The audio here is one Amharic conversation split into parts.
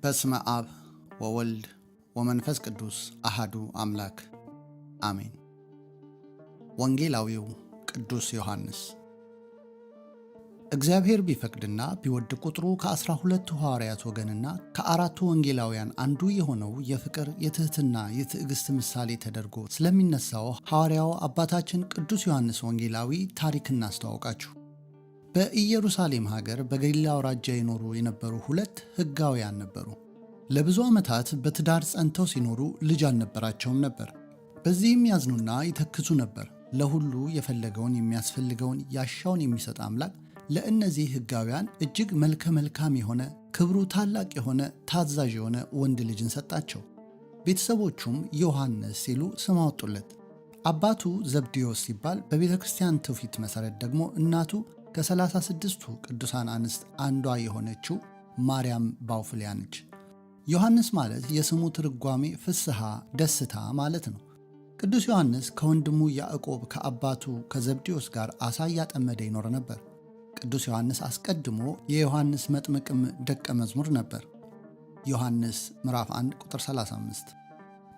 በስመ አብ ወወልድ ወመንፈስ ቅዱስ አሃዱ አምላክ አሜን። ወንጌላዊው ቅዱስ ዮሐንስ። እግዚአብሔር ቢፈቅድና ቢወድ ቁጥሩ ከ12 ሐዋርያት ወገንና ከአራቱ ወንጌላውያን አንዱ የሆነው የፍቅር የትህትና የትዕግስት ምሳሌ ተደርጎ ስለሚነሳው ሐዋርያው አባታችን ቅዱስ ዮሐንስ ወንጌላዊ ታሪክ እናስተዋውቃችሁ። በኢየሩሳሌም ሀገር በገሊላ አውራጃ ይኖሩ የነበሩ ሁለት ሕጋውያን ነበሩ። ለብዙ ዓመታት በትዳር ጸንተው ሲኖሩ ልጅ አልነበራቸውም ነበር። በዚህም ያዝኑና ይተክዙ ነበር። ለሁሉ የፈለገውን የሚያስፈልገውን ያሻውን የሚሰጥ አምላክ ለእነዚህ ሕጋውያን እጅግ መልከ መልካም የሆነ ክብሩ ታላቅ የሆነ ታዛዥ የሆነ ወንድ ልጅን ሰጣቸው። ቤተሰቦቹም ዮሐንስ ሲሉ ስም አወጡለት። አባቱ ዘብዴዎስ ሲባል፣ በቤተ ክርስቲያን ትውፊት መሠረት ደግሞ እናቱ ከ36ቱ ቅዱሳን አንስት አንዷ የሆነችው ማርያም ባውፍሊያ ነች። ዮሐንስ ማለት የስሙ ትርጓሜ ፍስሐ ደስታ ማለት ነው። ቅዱስ ዮሐንስ ከወንድሙ ያዕቆብ ከአባቱ ከዘብዴዎስ ጋር አሳ እያጠመደ ይኖር ነበር። ቅዱስ ዮሐንስ አስቀድሞ የዮሐንስ መጥምቅም ደቀ መዝሙር ነበር። ዮሐንስ ምዕራፍ 1 ቁጥር 35።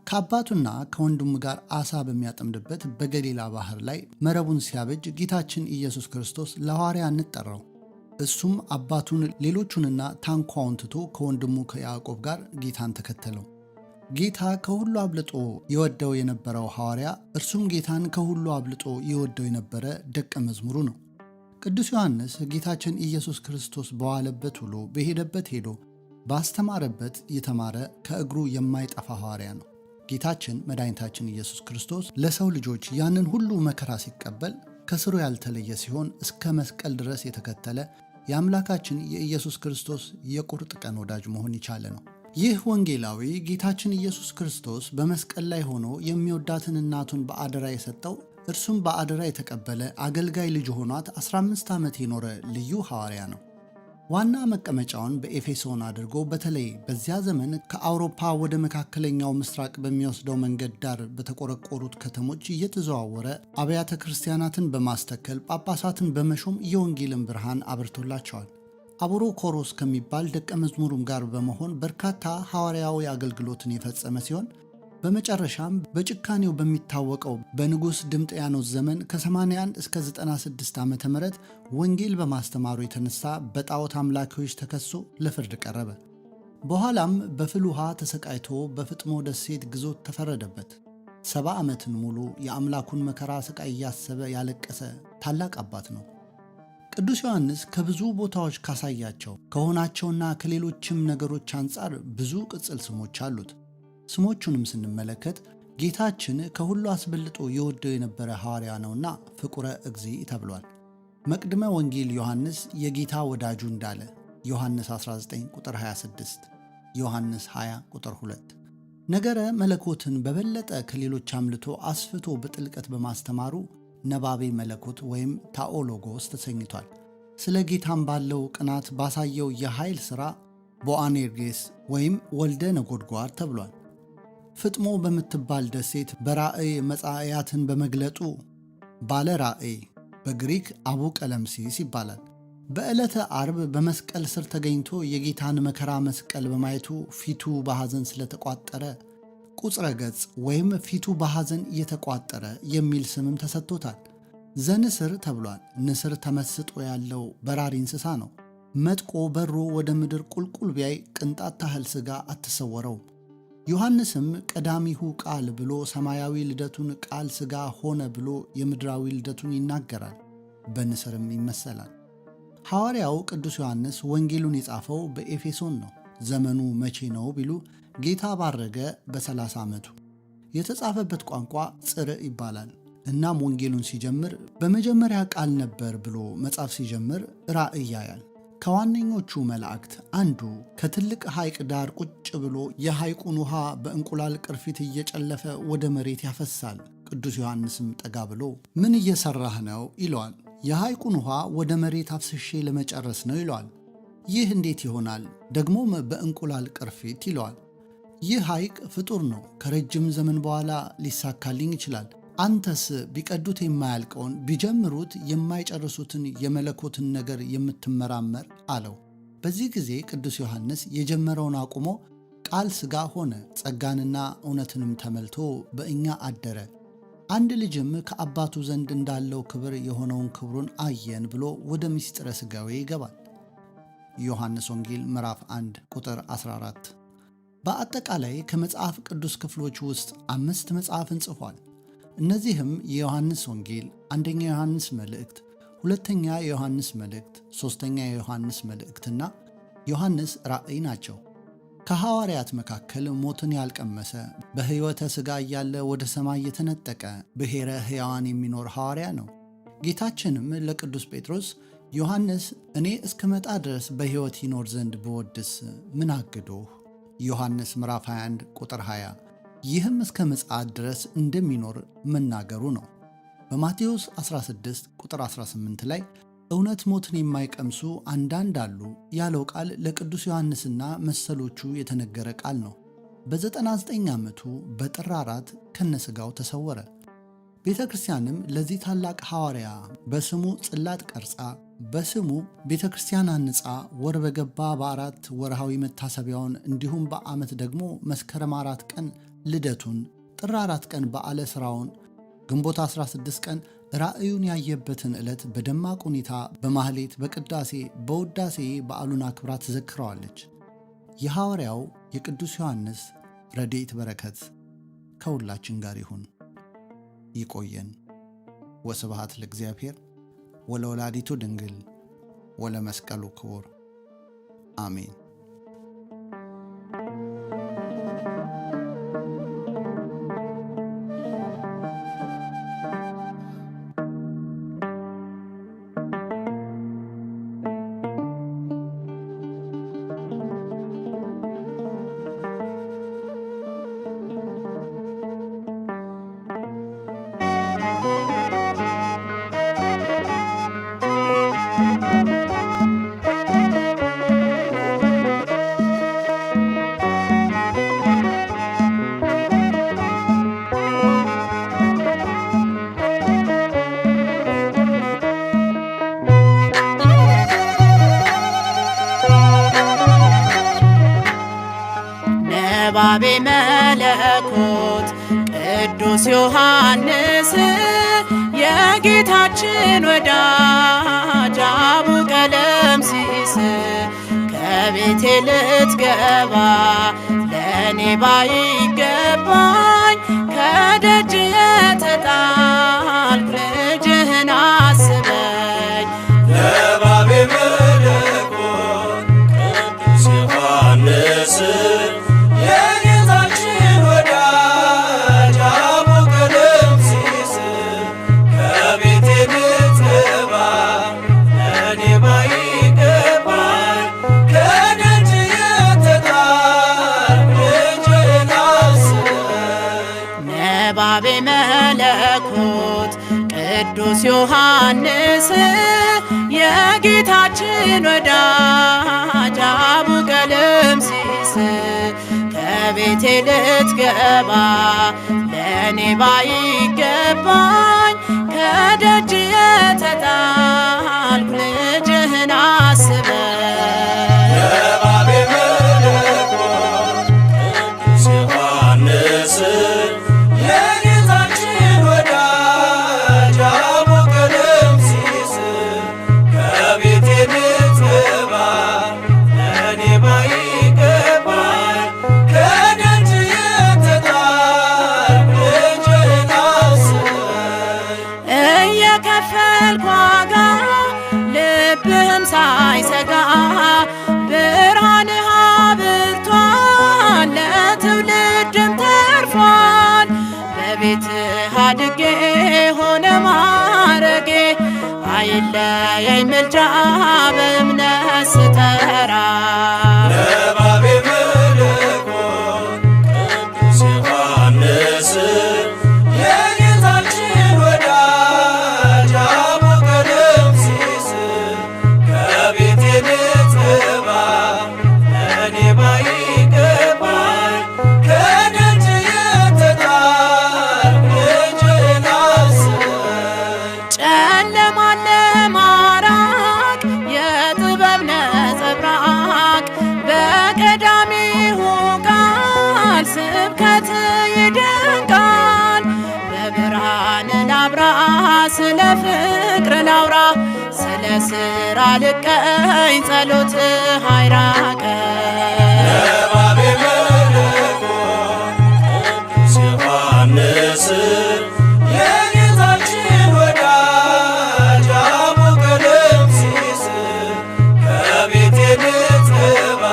ከአባቱና ከወንድሙ ጋር አሳ በሚያጠምድበት በገሊላ ባህር ላይ መረቡን ሲያበጅ ጌታችን ኢየሱስ ክርስቶስ ለሐዋርያነት ጠራው። እሱም አባቱን ሌሎቹንና ታንኳውን ትቶ ከወንድሙ ከያዕቆብ ጋር ጌታን ተከተለው። ጌታ ከሁሉ አብልጦ ይወደው የነበረው ሐዋርያ እርሱም ጌታን ከሁሉ አብልጦ ይወደው የነበረ ደቀ መዝሙሩ ነው። ቅዱስ ዮሐንስ ጌታችን ኢየሱስ ክርስቶስ በዋለበት ውሎ በሄደበት ሄዶ ባስተማረበት የተማረ ከእግሩ የማይጠፋ ሐዋርያ ነው። ጌታችን መድኃኒታችን ኢየሱስ ክርስቶስ ለሰው ልጆች ያንን ሁሉ መከራ ሲቀበል ከስሩ ያልተለየ ሲሆን እስከ መስቀል ድረስ የተከተለ የአምላካችን የኢየሱስ ክርስቶስ የቁርጥ ቀን ወዳጅ መሆን የቻለ ነው። ይህ ወንጌላዊ ጌታችን ኢየሱስ ክርስቶስ በመስቀል ላይ ሆኖ የሚወዳትን እናቱን በአደራ የሰጠው እርሱም በአደራ የተቀበለ አገልጋይ ልጅ ሆኗት 15 ዓመት የኖረ ልዩ ሐዋርያ ነው። ዋና መቀመጫውን በኤፌሶን አድርጎ በተለይ በዚያ ዘመን ከአውሮፓ ወደ መካከለኛው ምስራቅ በሚወስደው መንገድ ዳር በተቆረቆሩት ከተሞች እየተዘዋወረ አብያተ ክርስቲያናትን በማስተከል ጳጳሳትን በመሾም የወንጌልን ብርሃን አብርቶላቸዋል። አቡሮ ኮሮስ ከሚባል ደቀ መዝሙሩም ጋር በመሆን በርካታ ሐዋርያዊ አገልግሎትን የፈጸመ ሲሆን በመጨረሻም በጭካኔው በሚታወቀው በንጉሥ ድምጥያኖስ ዘመን ከ81 እስከ 96 ዓመተ ምህረት ወንጌል በማስተማሩ የተነሳ በጣዖት አምላኪዎች ተከሶ ለፍርድ ቀረበ። በኋላም በፍል ውሃ ተሰቃይቶ በፍጥሞ ደሴት ግዞት ተፈረደበት። 70 ዓመትን ሙሉ የአምላኩን መከራ ስቃይ እያሰበ ያለቀሰ ታላቅ አባት ነው። ቅዱስ ዮሐንስ ከብዙ ቦታዎች ካሳያቸው ከሆናቸውና ከሌሎችም ነገሮች አንጻር ብዙ ቅጽል ስሞች አሉት። ስሞቹንም ስንመለከት ጌታችን ከሁሉ አስበልጦ የወደው የነበረ ሐዋርያ ነውና ፍቁረ እግዚእ ተብሏል። መቅድመ ወንጌል ዮሐንስ የጌታ ወዳጁ እንዳለ ዮሐንስ 19 ቁጥር 26፣ ዮሐንስ 20 ቁጥር 2። ነገረ መለኮትን በበለጠ ከሌሎች አምልቶ አስፍቶ በጥልቀት በማስተማሩ ነባቤ መለኮት ወይም ታኦሎጎስ ተሰኝቷል። ስለ ጌታም ባለው ቅናት ባሳየው የኃይል ሥራ ቦአኔርጌስ ወይም ወልደ ነጎድጓድ ተብሏል። ፍጥሞ በምትባል ደሴት በራእይ መጻእያትን በመግለጡ ባለ ራእይ በግሪክ አቡ ቀለምሲስ ይባላል። በዕለተ አርብ በመስቀል ስር ተገኝቶ የጌታን መከራ መስቀል በማየቱ ፊቱ በሐዘን ስለተቋጠረ ቁጽረ ገጽ ወይም ፊቱ በሐዘን እየተቋጠረ የሚል ስምም ተሰጥቶታል። ዘንስር ተብሏል። ንስር ተመስጦ ያለው በራሪ እንስሳ ነው። መጥቆ በሮ ወደ ምድር ቁልቁል ቢያይ ቅንጣት ታህል ሥጋ አትሰወረውም። ዮሐንስም ቀዳሚሁ ቃል ብሎ ሰማያዊ ልደቱን ቃል ሥጋ ሆነ ብሎ የምድራዊ ልደቱን ይናገራል። በንስርም ይመሰላል። ሐዋርያው ቅዱስ ዮሐንስ ወንጌሉን የጻፈው በኤፌሶን ነው። ዘመኑ መቼ ነው ቢሉ ጌታ ባረገ በ30 ዓመቱ። የተጻፈበት ቋንቋ ጽር ይባላል። እናም ወንጌሉን ሲጀምር በመጀመሪያ ቃል ነበር ብሎ መጻፍ ሲጀምር ራእይ ያያል። ከዋነኞቹ መላእክት አንዱ ከትልቅ ሐይቅ ዳር ቁጭ ብሎ የሐይቁን ውሃ በእንቁላል ቅርፊት እየጨለፈ ወደ መሬት ያፈሳል። ቅዱስ ዮሐንስም ጠጋ ብሎ ምን እየሠራህ ነው ይለዋል። የሐይቁን ውሃ ወደ መሬት አፍስሼ ለመጨረስ ነው ይለዋል። ይህ እንዴት ይሆናል? ደግሞም በእንቁላል ቅርፊት ይለዋል። ይህ ሐይቅ ፍጡር ነው። ከረጅም ዘመን በኋላ ሊሳካልኝ ይችላል። አንተስ ቢቀዱት የማያልቀውን ቢጀምሩት የማይጨርሱትን የመለኮትን ነገር የምትመራመር አለው። በዚህ ጊዜ ቅዱስ ዮሐንስ የጀመረውን አቁሞ ቃል ሥጋ ሆነ፣ ጸጋንና እውነትንም ተመልቶ በእኛ አደረ፣ አንድ ልጅም ከአባቱ ዘንድ እንዳለው ክብር የሆነውን ክብሩን አየን ብሎ ወደ ምስጢረ ሥጋዌ ይገባል። ዮሐንስ ወንጌል ምዕራፍ 1 ቁጥር 14። በአጠቃላይ ከመጽሐፍ ቅዱስ ክፍሎች ውስጥ 5 መጽሐፍን ጽፏል። እነዚህም የዮሐንስ ወንጌል፣ አንደኛ ዮሐንስ መልእክት፣ ሁለተኛ የዮሐንስ መልእክት፣ ሦስተኛ የዮሐንስ መልእክትና ዮሐንስ ራእይ ናቸው። ከሐዋርያት መካከል ሞትን ያልቀመሰ በሕይወተ ሥጋ እያለ ወደ ሰማይ የተነጠቀ ብሔረ ሕያዋን የሚኖር ሐዋርያ ነው። ጌታችንም ለቅዱስ ጴጥሮስ ዮሐንስ እኔ እስክመጣ ድረስ በሕይወት ይኖር ዘንድ ብወድስ ምን አግዶህ? ዮሐንስ ምዕራፍ 21 ቁጥር 20። ይህም እስከ ምጽአት ድረስ እንደሚኖር መናገሩ ነው። በማቴዎስ 16 ቁጥር 18 ላይ እውነት ሞትን የማይቀምሱ አንዳንድ አሉ ያለው ቃል ለቅዱስ ዮሐንስና መሰሎቹ የተነገረ ቃል ነው። በ99 ዓመቱ በጥር 4 ከነሥጋው ተሰወረ። ቤተ ክርስቲያንም ለዚህ ታላቅ ሐዋርያ በስሙ ጽላት ቀርጻ በስሙ ቤተ ክርስቲያን አንጻ ወር በገባ በ4 ወርሃዊ መታሰቢያውን እንዲሁም በዓመት ደግሞ መስከረም 4 ቀን ልደቱን፣ ጥር 4 ቀን በዓለ ሥራውን፣ ግንቦት 16 ቀን ራእዩን ያየበትን ዕለት በደማቅ ሁኔታ በማህሌት፣ በቅዳሴ፣ በውዳሴ በዓሉን አክብራ ትዘክረዋለች። የሐዋርያው የቅዱስ ዮሐንስ ረድኤት በረከት ከሁላችን ጋር ይሁን። ይቆየን። ወስብሐት ለእግዚአብሔር ወለወላዲቱ ድንግል ወለመስቀሉ ክቡር አሜን። ነባቤ መለኮት ቅዱስ ዮሐንስ የጌታችን ወዳጅ አቡ ቀለምሲስ ከቤቴ ልትገባ ለእኔ ባይገባኝ ከደጅ የተጣልኩ ልጅህን አስበኝ። ነባቤ መለኮት ቅዱስ ዮሐንስ የጌታችን ወዳጅ አቡ ቀለምሲስ ከቤቴ ልትገባ ለእኔ ባይገባኝ ከደጅ የተጣልኩ ልጅህን አስበኝ። ነባቤ መለኮት ቅዱስ ዮሐንስ የጌታችን ወዳጅ አቡ ቀለምሲስ ከቤቴ ልትገባ ለእኔ ባይገባኝ ከደጅ የተጣልኩ ልጅህን አስበኝ። ነባቤ መለኮት ቅዱስ ዮሐንስ የጌታችን ወዳጅ አቡ ቀለምሲስ ከቤቴ ልትገባ ለእኔ ባይገባኝ ከደጅ የተጣልኩ ልጅህን አስበኝ። እየከፈልኩ ዋጋ ልብህም ሳይሰጋ ብርሃንህ አብርቷል ለትውልድም ተርፏል። በቤትህ አድጌ ሆነ ማረጌ አይለየኝ ምልጃ በእምነት ስጠራ። ነባቤ መለኮት ቅዱስ ዮሐንስ የጌታችን ወዳጅ አቡ ቀለምሲስ ከቤቴ ልትገባ ለእኔ ባይገባኝ ከደጅ የተጣልኩ ልጅህን አስበኝ። ጨለማን ለማራቅ የጥበብ ይደንቃል። በብርሃን ላብራ ስለ ፍቅር ላውራ ስለ ሥራ ልቀኝ ጸሎትህ አይራቀኝ። ነባቤ መለኮት ቅዱስ ዮሐንስ የጌታችን ወዳጅ አቡ ቀለምሲስ ከቤቴ ልትገባ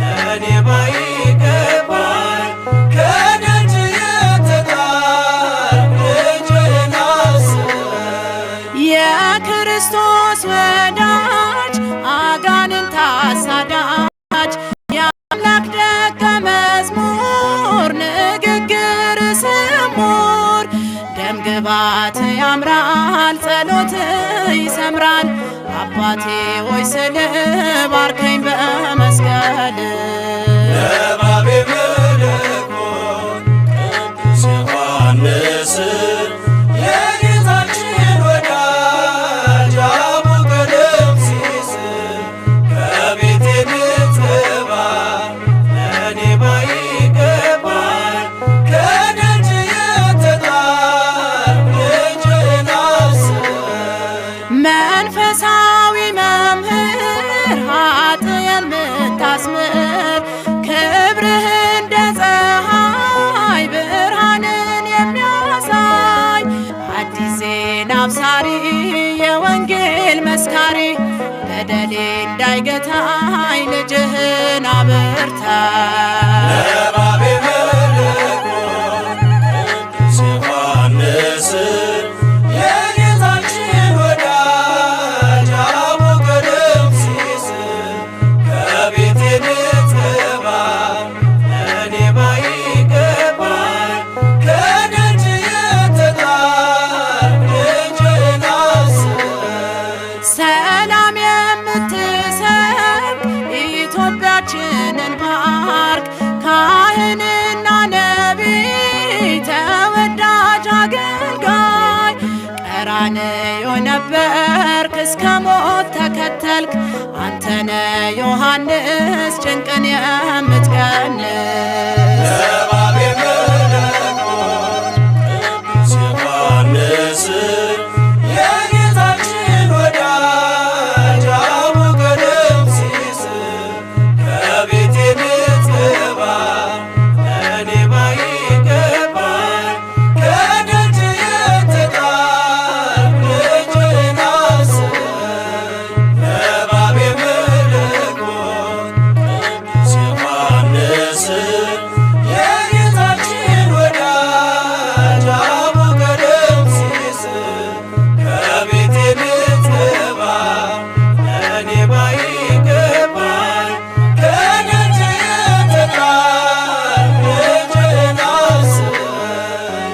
ለእኔ ባይገባኝ ከደጅ የተጣልኩ ልጅህን አስበኝ። የክርስቶስ ወዳጅ አጋንንት አሳዳጅ የአምላክ ደቀ መዝሙር ንግግር ስሙር ደምግባት ያምራል ጸሎት ይሰምራል። አባቴ ሆይ ስል ባርከኝ በመስቀል። ነባቤ መለኮት ቅዱስ ዮሐንስ የጌታችን ወዳጅ አቡ ቀለምሲስ ከቤቴ ልትገባ ለእኔ ባይገባኝ ከደጅ የተጣልኩ ልጅህን አስበኝ። መንፈሳዊ መምህር ኃጥእን የምታስምር ክብርህ እንደ ፀሐይ ብርሃንን የሚያሳይ አዲስ ዜና አብሳሪ የወንጌል መስካሪ በደሌ እንዳይገታኝ ልጅህን አበርታኝ። ነባቤ መለኮት ቅዱስ ዮሐንስ የጌታችን ወዳጅ አቡ ቀለምሲስ ከቤቴ ልትገባ ለእኔ ባይገባኝ ከደጅ የተጣልኩ ልጅህን አስበኝ። ሰላም የምትሰብክ ኢትዮጵያችንን ባርክ ካህንና ነቢይ ተወዳጅ አገልጋይ ቀራንዮ ነበርክ እስከ ሞት ተከተልክ አንተነ ዮሐንስ ጭንቅን የምትቀንስ። ነባቤ መለኮት ቅዱስ ዮሐንስ የጌታችን ወዳጅ አቡ ቀለምሲስ ከቤቴ ልትገባ ለእኔ ባይገባኝ ከደጅ የተጣልኩ ልጅህን አስበኝ። ነባቤ መለኮት ቅዱስ ዮሐንስ የጌታችን ወዳጅ አቡ ቀለምሲስ ከቤቴ ልትገባ ለእኔ ባይገባኝ ከደጅ የተጣልኩ ልጅህን አስበኝ።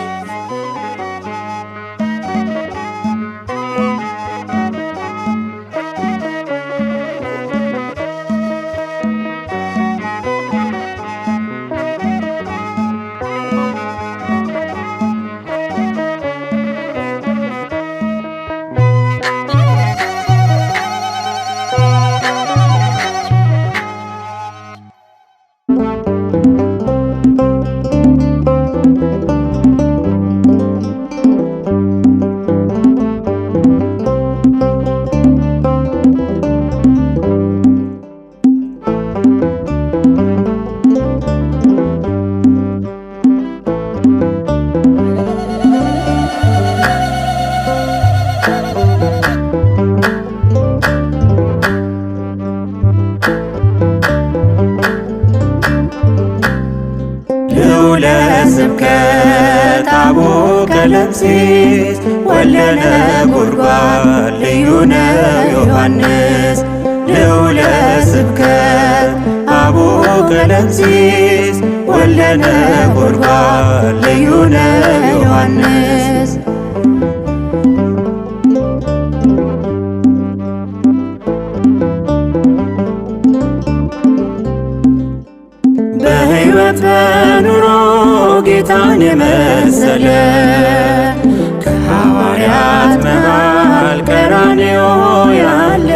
ልዑለ ስብከት አቡ ቀለምሲስ ወለነ ጉድጓድ ልዩ ነው ዮሐንስ። ልዑለ ስብከት አቡ ቀለምሲስ ወለነ ጉድጓድ ልዩ ነው ዮሐንስ። በሕይወት በኑሮ ጌታን የመሰለ ከሐዋርያት መሃል ቀራንዮ ያለ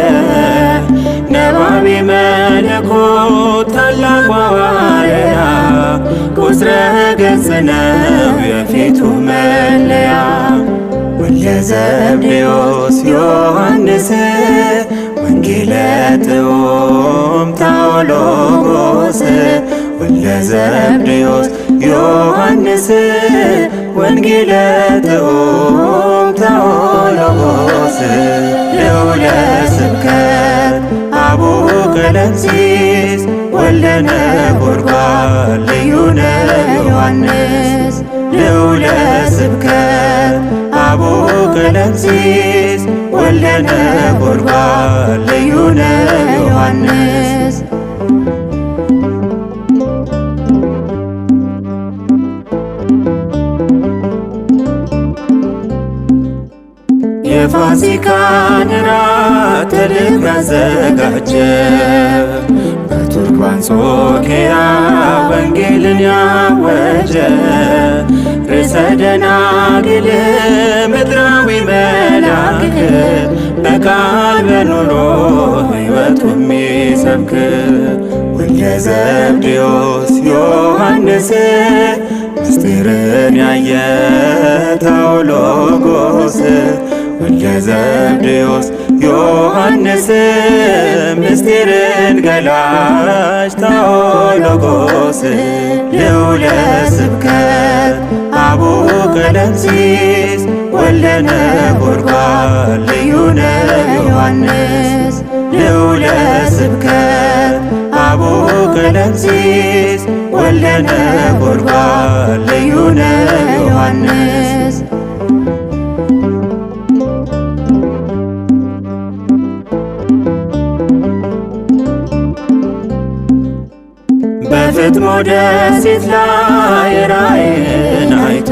ነባቤ መለኮት ታላቁ ሐዋርያ ቁጽረ ገጽ ነው የፊቱ መለያ። ወልደ ዘብዴዎስ ዮሐንስ ወንጌለ ጥዑም ታኦሎጎስ ወልደ ዘብዴዎስ ዮሐንስ ወንጌለ ጥዑም ታኦሎጎስ ልዑለ ስብከት አቡነ ቀለምሲስ ወልደ ነጎድጓድ ልዩነ ዮሐንስ ልዑለ ስብከት አቡነ ቀለምሲስ ወልደ ነጎድጓድ ልዩነ ዮሐንስ የፋሲካን ራት ተልኮ ያዘጋጀ በቱርክ አንጾኪያ ወንጌልን ያወጀ ርዕሰ ደናግል ምድራዊ መልአክ በቃል በኑሮ ሕይወቱ የሚሰብክ ወልደ ዘብዴዎስ ዮሐንስ ምስጢርን ያየ ታኦሎጎስ ወልደ ዘብዴዎስ ዮሐንስ ምስጢርን ገላጭ ታኦሎጎስ ልዑለ ስብከት አቡነ ቀለምሲስ ወልደ ነጎድጓድ ልዩነ ዮሐንስ ልዑለ ስብከት አቡነ ቀለምሲስ ወልደ ነጎድጓድ ልዩነ ዮሐንስ በፍጥሞ ደሴት ላይ ራእይን አይቶ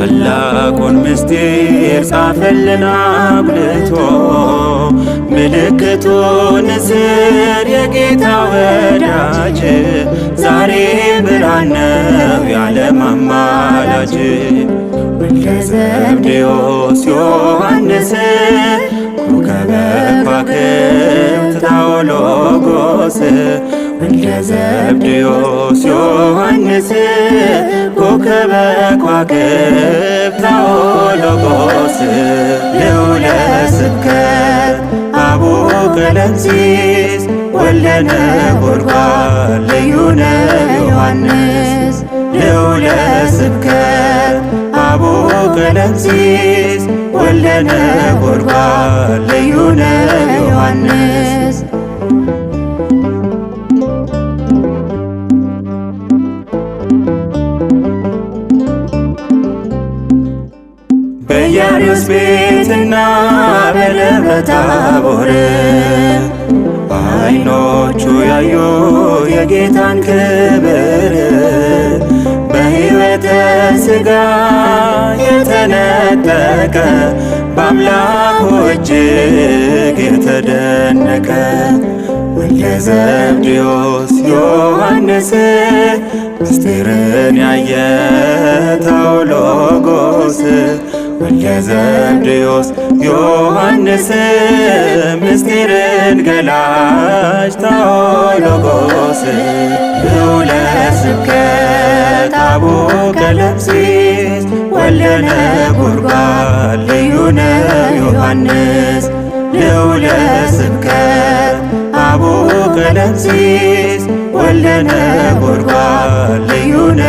ታላቁን ምስጢር ጻፈልን አጉልቶ ምልክቱ ንስር የጌታ ወዳጅ ዛሬ ብርሃን ነው የዓለም አማላጅ ወልደ ዘብዴዎስ ዮሐንስ ኮከበ ከዋክብት ታኦሎጎስ ወልደ ዘብዴዎስ ዮሐንስ ኮከበ ከዋክብት ታኦሎጎስ ልዑለ ስብከት አቡነ ቀለምሲስ ወልደ ነጎድጓድ ልዩነ ዮሐንስ ልዑለ ስብከት አቡነ ቀለምሲስ ወልደ ነጎድጓድ ልዩነ ዮሐንስ በኢያሪስ ቤትና በደብረ ታቦር አይኖቹ ያዩ የጌታን ክብር በሕይወተ ሥጋ የተነጠቀ በአምላኩ እጅግ የተደነቀ ወልደ ዘብዴዎስ ዮሐንስ ምስጢርን ያየ ታኦሎጎስ ወልደ ዘብዴዎስ ዮሐንስ ምስጢርን ገላጭ ታኦሎጎስ ልዑለ ስብከት አቡነ ቀለምሲስ ወልደ ነጎድጓድ ልዩነ ዮሐንስ ልዑለ ስብከት አቡነ ቀለምሲስ ወልደ ነጎድጓድ ልዩነ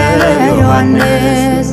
ዮሐንስ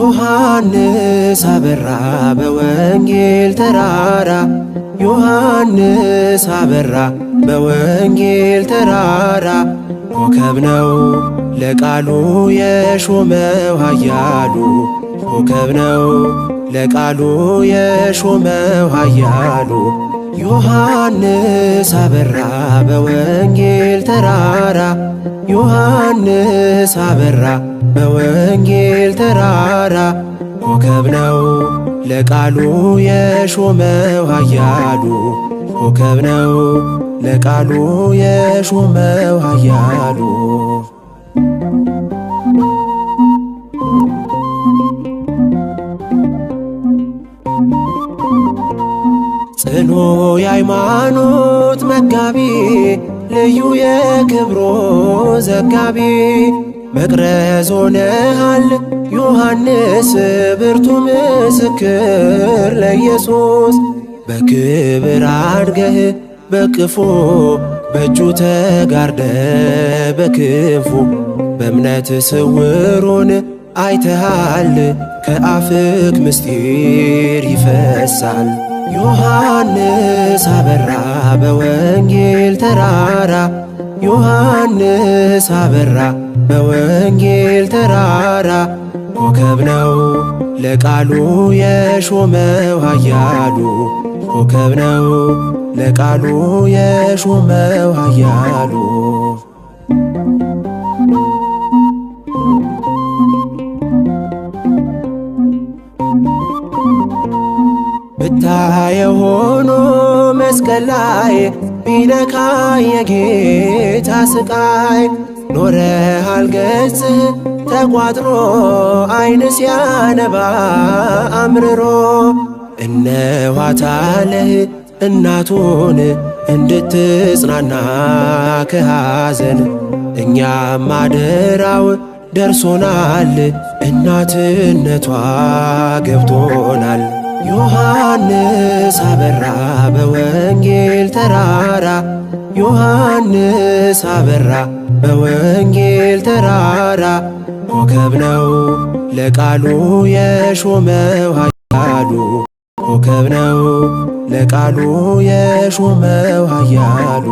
ዮሐንስ አበራ በወንጌል ተራራ ዮሐንስ አበራ በወንጌል ተራራ ኮከብ ነው ለቃሉ የሾመው ኃያሉ ኮከብ ነው ለቃሉ የሾመው ኃያሉ ዮሐንስ አበራ በወንጌል ተራራ ዮሐንስ አበራ በወንጌል ተራራ ኮከብ ነው ለቃሉ የሾመው ኃያሉ ኮከብ ነው ለቃሉ የሾመው ኃያሉ ጽኑ የሃይማኖት መጋቢ ልዩ የክብሮ ዘጋቢ መቅረዝ ሆነሃል ዮሐንስ ብርቱ ምስክር ለኢየሱስ በክብር አድገህ በቅፎ በእጁ ተጋርደ በክንፉ በእምነት ስውሩን አይተሃል ከአፍክ ምስጢር ይፈሳል ዮሐንስ አበራ በወንጌል ተራራ ዮሐንስ አበራ በወንጌል ተራራ ኮከብ ነው ለቃሉ የሾመው ኃያሉ ኮከብ ነው ለቃሉ የሾመው ኃያሉ ብታየው ሆኖ መስቀል ላይ ቢነካ የጌታ ስቃይ ኖረሃል ገጽህ ተቋጥሮ ዓይን ሲያነባ አምርሮ እነኋታለህ እናቱን እንድትጽናና ከሐዘን እኛም አደራው ደርሶናል እናትነቷ ገብቶናል ዮሐንስ አበራ በወንጌል ተራራ ዮሐንስ አበራ በወንጌል ተራራ ኮከብ ነው ለቃሉ የሾመው ኃያሉ ኮከብ ነው ለቃሉ የሾመው ኃያሉ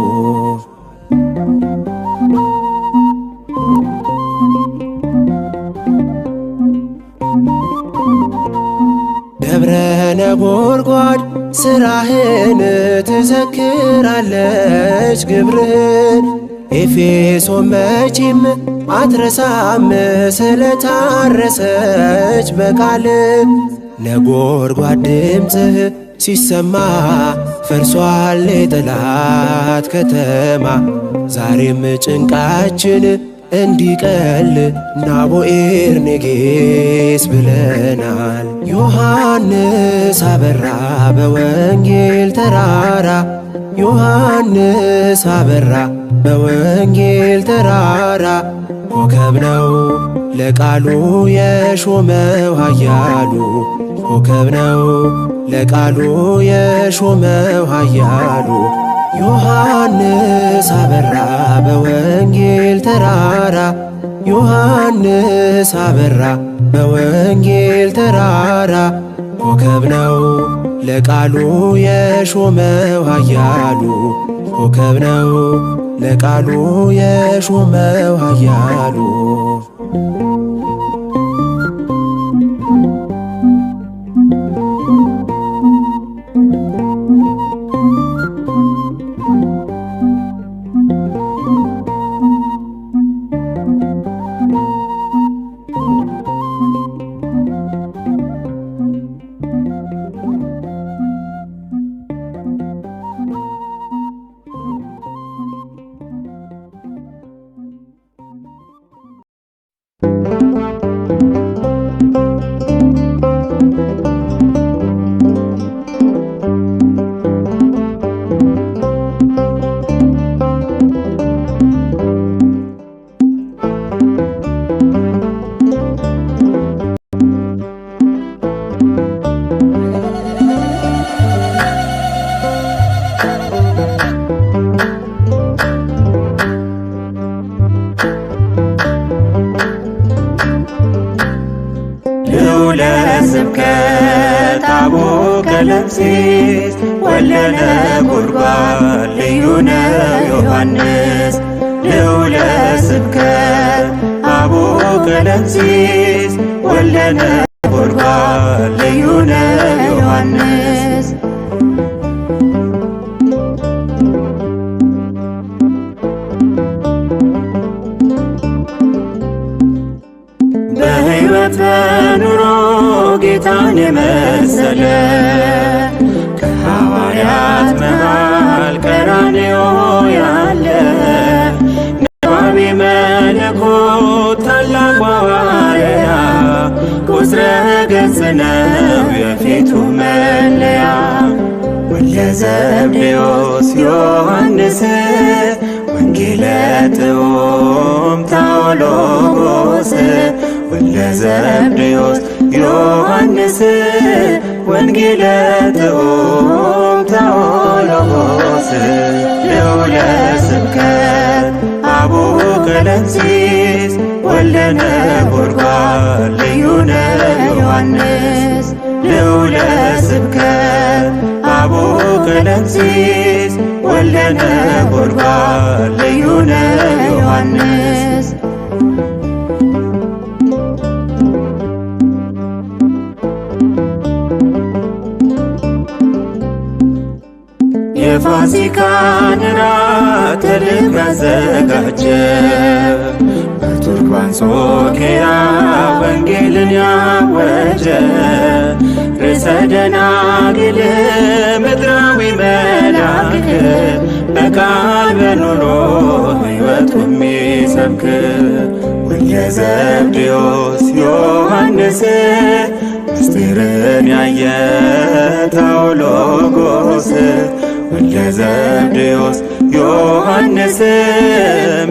ደብረ ነጎድጓድ ሥራህን ትዘክራለች ግብርህን ኤፌሶን መቼም አትረሳም ስለታረሰች በቃል ነጎድጓድ ድምፅህ ሲሰማ ፈርሷል የጠላት ከተማ ዛሬም ጭንቃችን እንዲቀል ናቦኤር ኔጌስ ብለናል ዮሐንስ አበራ በወንጌል ተራራ ዮሐንስ አበራ በወንጌል ተራራ ኮከብ ነው ለቃሉ የሾመው ኃያሉ ኮከብ ነው ለቃሉ የሾመው ኃያሉ ዮሐንስ አበራ በወንጌል ተራራ ዮሐንስ አበራ በወንጌል ተራራ ኮከብ ነው ለቃሉ የሾመው ኃያሉ ኮከብ ነው ለቃሉ የሾመው ኃያሉ ስብከት አቡነ ቀለምሲስ ወልደ ነጎድጓድ ልዩ ነው ዮሐንስ ልዑለ ስብከት አቡነ ቀለምሲስ ወልደ ነጎድጓድ ልዩ ነው ዮሐንስ በሕይወት በኑሮ ጌታን የመሰለ ከሐዋርያት መሃል ቀራንዮ ያለ ነባቤ መለኮት ታላቁ ሐዋርያ ቁስረ ገጽ ነው የፊቱ መለያ ወልደ ዘብዴዎስ ዮሐንስ ወንጌለ ጥዑም ታኦሎጎስ ወልደ ዘብዴዎስ ዮሐንስ ወንጌለ ጥዑም ታኦሎጎስ ልዑለ ስብከት አቡነ ቀለምሲስ ወልደ ነጎድጓድ ልዩ ነው ዮሐንስ ልዑለ ስብከት አቡነ ቀለምሲስ ወልደ ነጎድጓድ ልዩ ነው ዮሐንስ የፋሲካን ራት ተልብ ያዘጋጀ በቱርክ በአንጾኪያ ወንጌልን ያወጀ ርዕሰ ደናግል ምድራዊ መልአክ በቃል በኑሮ ሕይወቱ የሚሰብክ ወልደ ዘብዴዎስ ዮሐንስ ምስጢርን ያየ ታኦሎጎስ ወልደ ዘብዴዎስ ዮሐንስ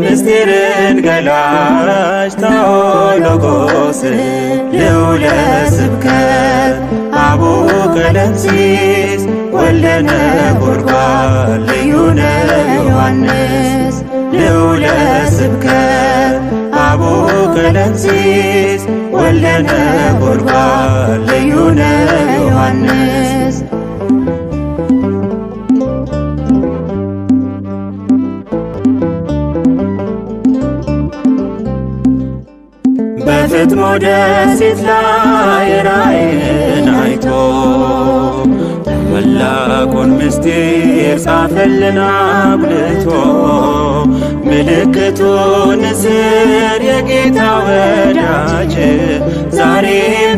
ምስጢርን ገላጭ ታኦሎጎስ ልዑለ ስብከት አቡነ ቀለምሲስ ወልደ ነጎድጓድ ልዩ ነው ዮሐንስ ልዑለ ስብከት አቡነ ቀለምሲስ ወልደ ነጎድጓድ ልዩ ነው ዮሐንስ በፍጥሞ ደሴት ላይ ራእይን አይቶ ታላቁን ምስጢር ጻፈልን አጉልቶ ምልክቱ ንስር የጌታ ወዳጅ ዛሬ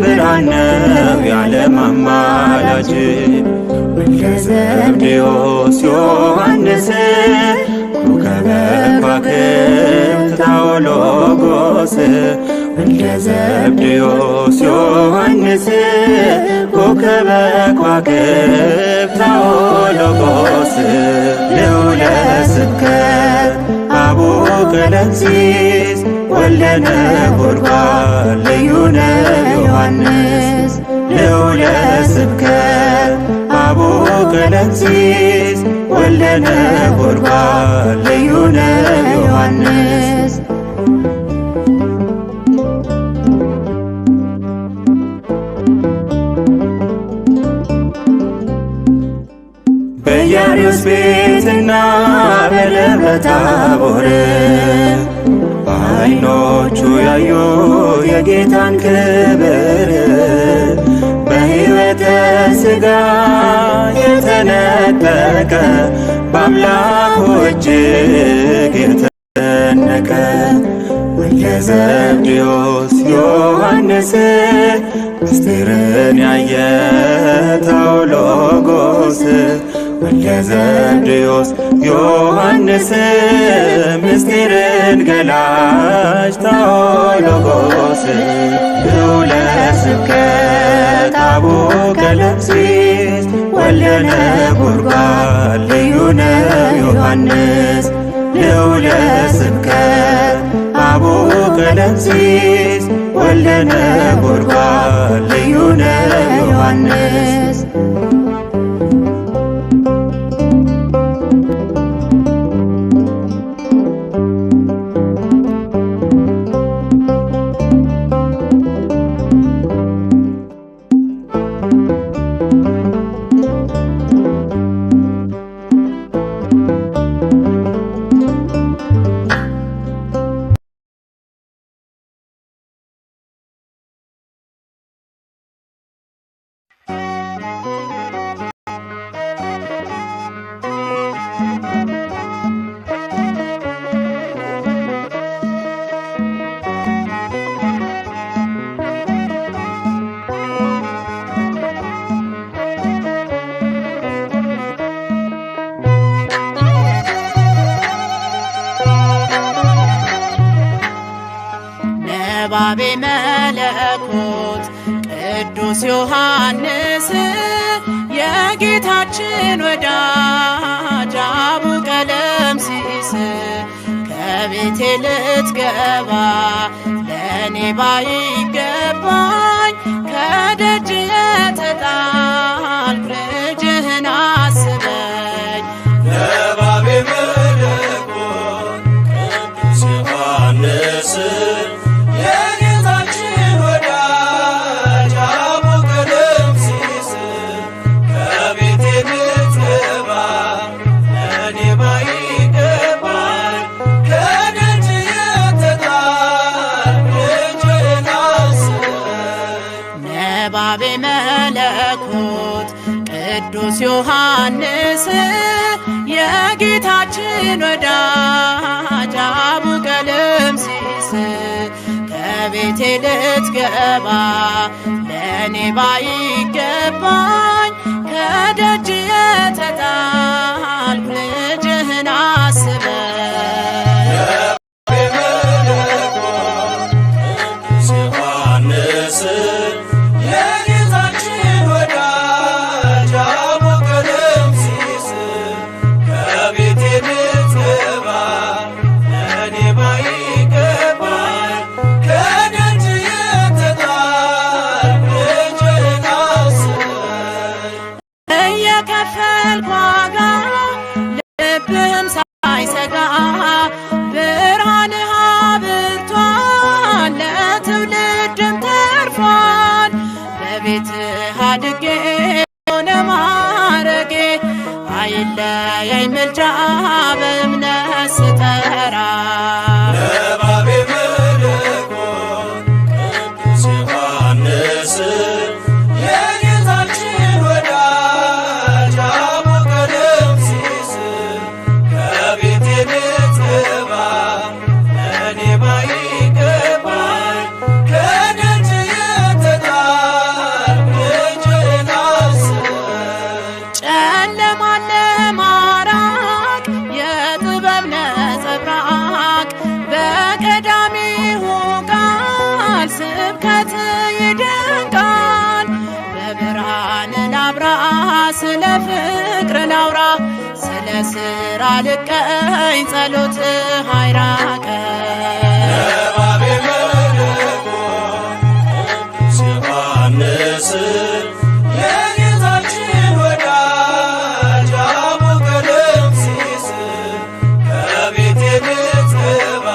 ብርሃን ነው የዓለም አማላጅ ወልደ ዘብዴዎስ ዮሐንስ ኮከበ ከዋክብት ታኦሎጎስ ወልደ ዘብዴዎስ ዮሐንስ ኮከበ ከዋክብት ታኦሎጎስ ልዑለ ስብከት አቡነ ቀለምሲስ ወልደ ነጎድጓድ ልዩ ነው ዮሐንስ ልዑለ ስብከት አቡነ ቀለምሲስ ወልደ ነጎድጓድ ልዩ ነው ዮሐንስ በኢያሪስ ቤትና በደብረ ታቦር በዓይኖቹ ያዩ የጌታን ክብር በሕይወተ ሥጋ የተነጠቀ በአምላኩ እጅግ የተደነቀ ወልደ ዘብዴዎስ ዮሐንስ ምስጢርን ያየ ታኦሎጎስ ወልደ ዘብዴዎስ ዮሐንስ ምስጢርን ገላጭ ታኦሎጎስ ልዑለ ስብከት አቡነ ቀለምሲስ ወልደ ነጎድጓድ ልዩ ነው ዮሐንስ ልዑለ ስብከት አቡነ ቀለምሲስ ወልደ ነጎድጓድ ልዩ ነው ዮሐንስ ነባቤ መለኮት ቅዱስ ዮሐንስ የጌታችን ወዳጅ አቡነ ቀለምሲስ ከቤቴ ልትገባ ለእኔ ባይገባኝ ከደጅ የተጣልኩ ልጅህን አስበኝ። ነባቤ መለኮት ቅዱስ ዮሐንስ የጌታችን ወዳጅ አቡነ ቀለምሲስ ከቤቴ ልትገባ ለእኔ ባይገባኝ ከደጅ የተጣልኩ ልጅህን አስበኝ። ነባቤ መለኮት ቅዱስ ዮሐንስ የጌታችን ወዳጅ አቡነ ቀለምሲስ ከቤቴ ልትገባ ለእኔ ባይገባኝ ከደጅ የተጣልኩ ልጅህን አስበኝ። ነባቤ መለኮት ቅዱስ ዮሐንስ የጌታችን ወዳጅ አቡነ ቀለምሲስ ከቤቴ ልትገባ ለእኔ ባይገባኝ ከደጅ የተጣልኩ ልጅህን አስበኝ። እየከፈልኩ ዋጋ ልብህም ሳይሰጋ ብርሃንህ አብርቷል ለትውልድም ተርፏል። በቤትህ አድጌ ሆነ ማረጌ አይለየኝ ምልጃ በእምነት ስጠራ። ነባቤ መለኮት ቅዱስ ዮሐንስ የጌታችን ወዳጅ አቡነ ቀለምሲስ ከቤቴ ልትገባ ለእኔ ባይገባኝ ከደጅ የተጣልኩ ልጅህን አስበኝ። ጨለማን ለማራቅ የጥበብ ነጸብራቅ በቀዳሚው ቃል ስብከት ይደንቃል። በብርሃን ላብራ ስለ ፍቅር ላውራ ስለ ሥራ ልቀኝ ጸሎትህ አይራቀኝ። ነባቤ መለኮት ቅዱስ ዮሐንስ የጌታችን ወዳጅ አቡነ ቀለምሲስ ከቤቴ ልትገባ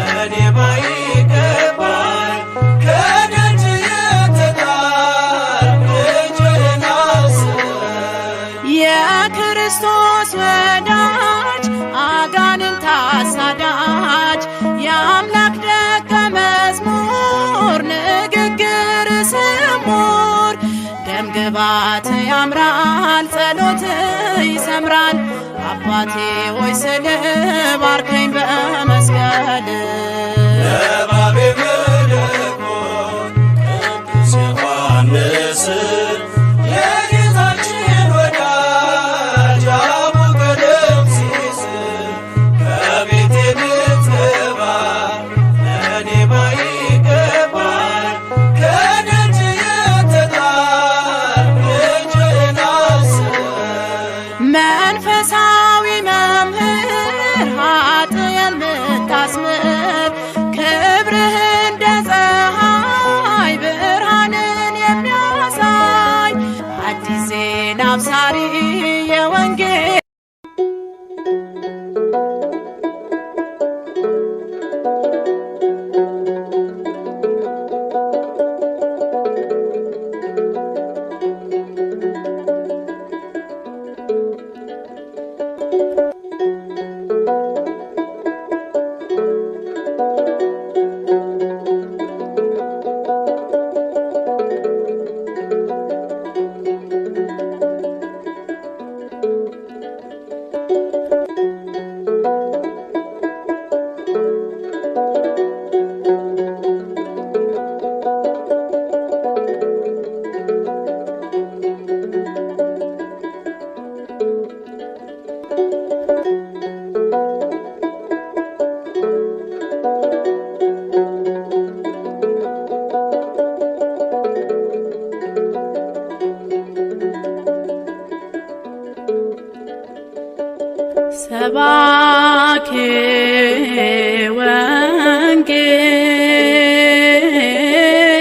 ለእኔ ባይገባኝ ከደጅ የተጣልኩ ልጅህን አስበኝ። የክርስቶስ ወዳጅ አጋንንት አሳዳጅ የአምላክ ደቀ መዝሙር ንግግር ስሙር ደምግባት ያምራል ጸሎት ይሰምራል። አባቴ ሆይ ስልህ ባርከኝ በመስቀል። ነባቤ መለኮት ቅዱስ ዮሐንስ የጌታችን ወዳጅ አቡነ ቀለምሲስ ከቤቴ ልትገባ ለእኔ ባይገባኝ ከደጅ የተጣልኩ ልጅህን አስበኝ። መንፈሳዊ መምህር ኃጥእ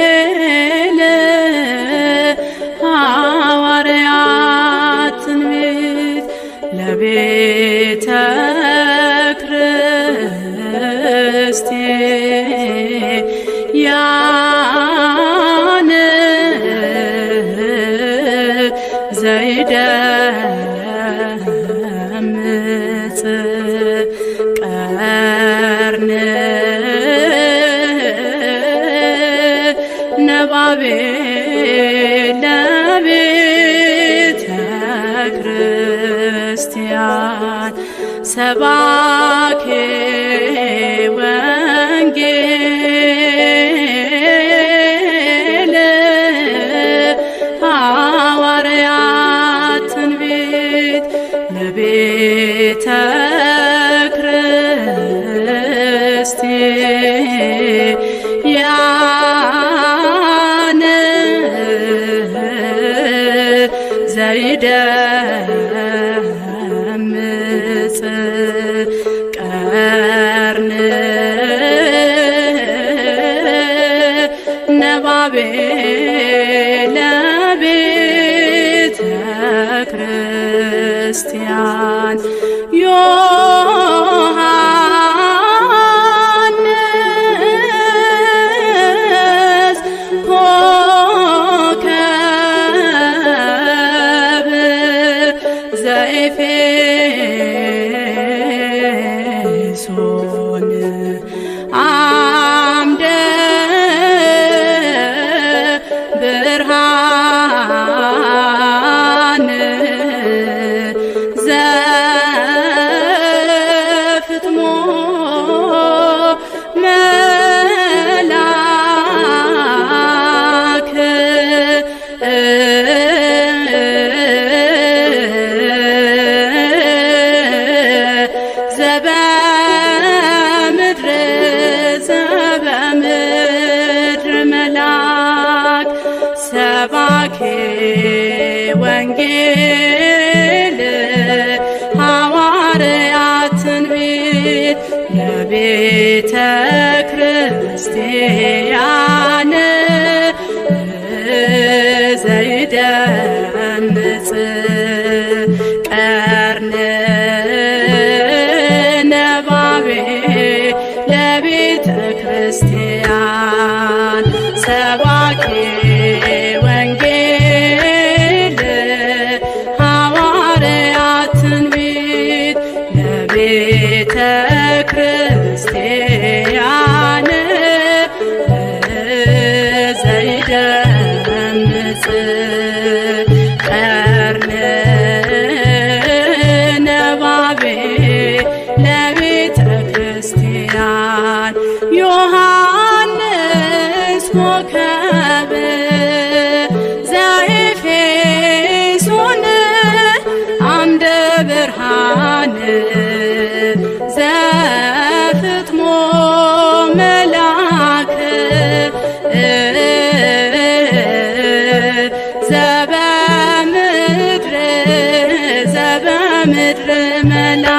ወንጌል ሐዋርያት ትንቢት ለቤተ ክርስቲያን ዘይደምጽ ቀርን ነባቤ ለቤተ ክርስቲያን ሰባኬ ወንጌል ሐዋርያት ትንቢት ለቤተ ክርስቲያን ዘይደምጽ ቀርን ነባቤ ለቤተ ክርስቲያን ዮሐንስ ኮከብ ዘኤፌሶን አምደ ብርሃን ዘፍጥሞ መላክ ዘበምድር መላክ ሰባኬ ወንጌል ሐዋርያት ትንቢት ለቤተ ክርስቲያን ዘይደምጽ ቀርን ነባቤ ለቤተ ክርስቲያን ሰባኬ ወንጌል ሐዋርያት ትንቢት ለቤተ ክርስቲያን ዘይደምጽ ቀርን ነባቤ ለቤተ ክርስቲያን ዮሐንስ ኮከብ ዘኤፌሶን አምደ ብርሃን ዘፍጥሞ መላክ ዘበምድር መላክ